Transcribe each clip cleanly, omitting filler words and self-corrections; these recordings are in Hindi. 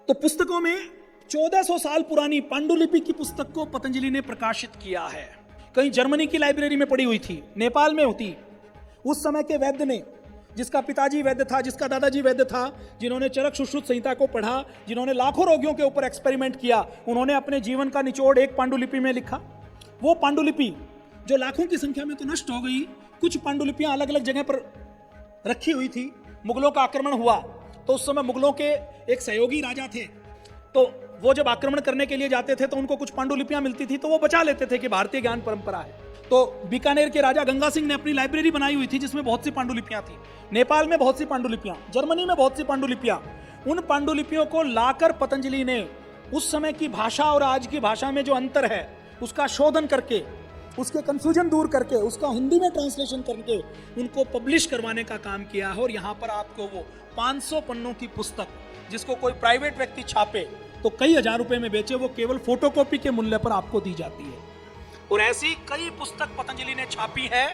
तो पुस्तकों में 1400 साल पुरानी पांडुलिपि की पुस्तक को पतंजलि ने प्रकाशित किया है। कहीं जर्मनी की लाइब्रेरी में पड़ी हुई थी, नेपाल में होती। उस समय के वैद्य ने, जिसका पिताजी वैद्य था, जिसका दादाजी वैद्य था, जिन्होंने चरक सुश्रुत संहिता को पढ़ा, जिन्होंने लाखों रोगियों के ऊपर एक्सपेरिमेंट किया, उन्होंने अपने जीवन का निचोड़ एक पांडुलिपि में लिखा। वो पांडुलिपि जो लाखों की संख्या में तो नष्ट हो गई, कुछ पांडुलिपियां अलग अलग जगह पर रखी हुई थी। मुगलों का आक्रमण हुआ तो उस समय मुगलों के एक सहयोगी राजा थे, तो वो जब आक्रमण करने के लिए जाते थे तो उनको कुछ पांडुलिपियां मिलती थी, तो वो बचा लेते थे कि भारतीय ज्ञान परंपरा है। तो बीकानेर के राजा गंगा सिंह ने अपनी लाइब्रेरी बनाई हुई थी जिसमें बहुत सी पांडुलिपियां थी। नेपाल में बहुत सी पांडुलिपियां, जर्मनी में बहुत सी पांडुलिपियां। उन पांडुलिपियों को लाकर पतंजलि ने उस समय की भाषा और आज की भाषा में जो अंतर है उसका शोधन करके, उसके कंफ्यूजन दूर करके, उसका हिंदी में ट्रांसलेशन करके उनको पब्लिश करवाने का काम किया है। और यहाँ पर आपको वो 500 पन्नों की पुस्तक, जिसको कोई प्राइवेट व्यक्ति छापे तो कई हजार रुपए में बेचे, वो केवल फोटोकॉपी के मूल्य पर आपको दी जाती है। और ऐसी कई पुस्तक पतंजलि ने छापी है।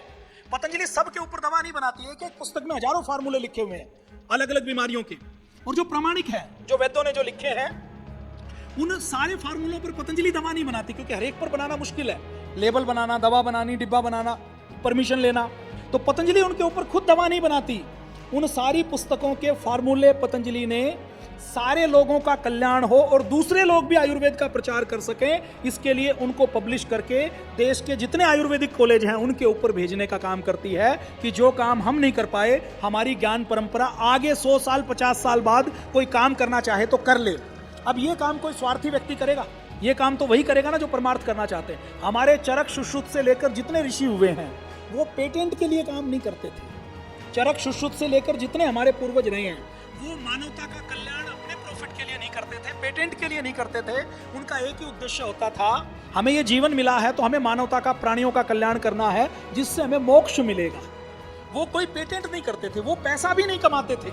पतंजलि सबके ऊपर दवा नहीं बनाती है, एक पुस्तक में हजारों फार्मूले लिखे हुए हैं अलग अलग बीमारियों के, और जो प्रामाणिक है, जो वैद्यों ने जो लिखे हैं, उन सारे फार्मूलों पर पतंजलि दवा नहीं बनाती, क्योंकि हर एक पर बनाना मुश्किल है। लेबल बनाना, दवा बनानी, डिब्बा बनाना, परमिशन लेना, तो पतंजलि उनके ऊपर खुद दवा नहीं बनाती। उन सारी पुस्तकों के फार्मूले पतंजलि ने सारे लोगों का कल्याण हो और दूसरे लोग भी आयुर्वेद का प्रचार कर सकें, इसके लिए उनको पब्लिश करके देश के जितने आयुर्वेदिक कॉलेज हैं उनके ऊपर भेजने का काम करती है, कि जो काम हम नहीं कर पाए, हमारी ज्ञान परंपरा आगे 100 साल 50 साल बाद कोई काम करना चाहे तो कर ले। अब ये काम कोई स्वार्थी व्यक्ति करेगा? ये काम तो वही करेगा ना जो परमार्थ करना चाहते हैं। हमारे चरक सुश्रुत से लेकर जितने ऋषि हुए हैं वो पेटेंट के लिए काम नहीं करते थे। चरक सुश्रुत से लेकर जितने हमारे पूर्वज रहे हैं वो मानवता का कल्याण अपने प्रॉफिट के लिए नहीं करते थे, पेटेंट के लिए नहीं करते थे। उनका एक ही उद्देश्य होता था, हमें ये जीवन मिला है तो हमें मानवता का, प्राणियों का कल्याण करना है जिससे हमें मोक्ष मिलेगा। वो कोई पेटेंट नहीं करते थे, वो पैसा भी नहीं कमाते थे।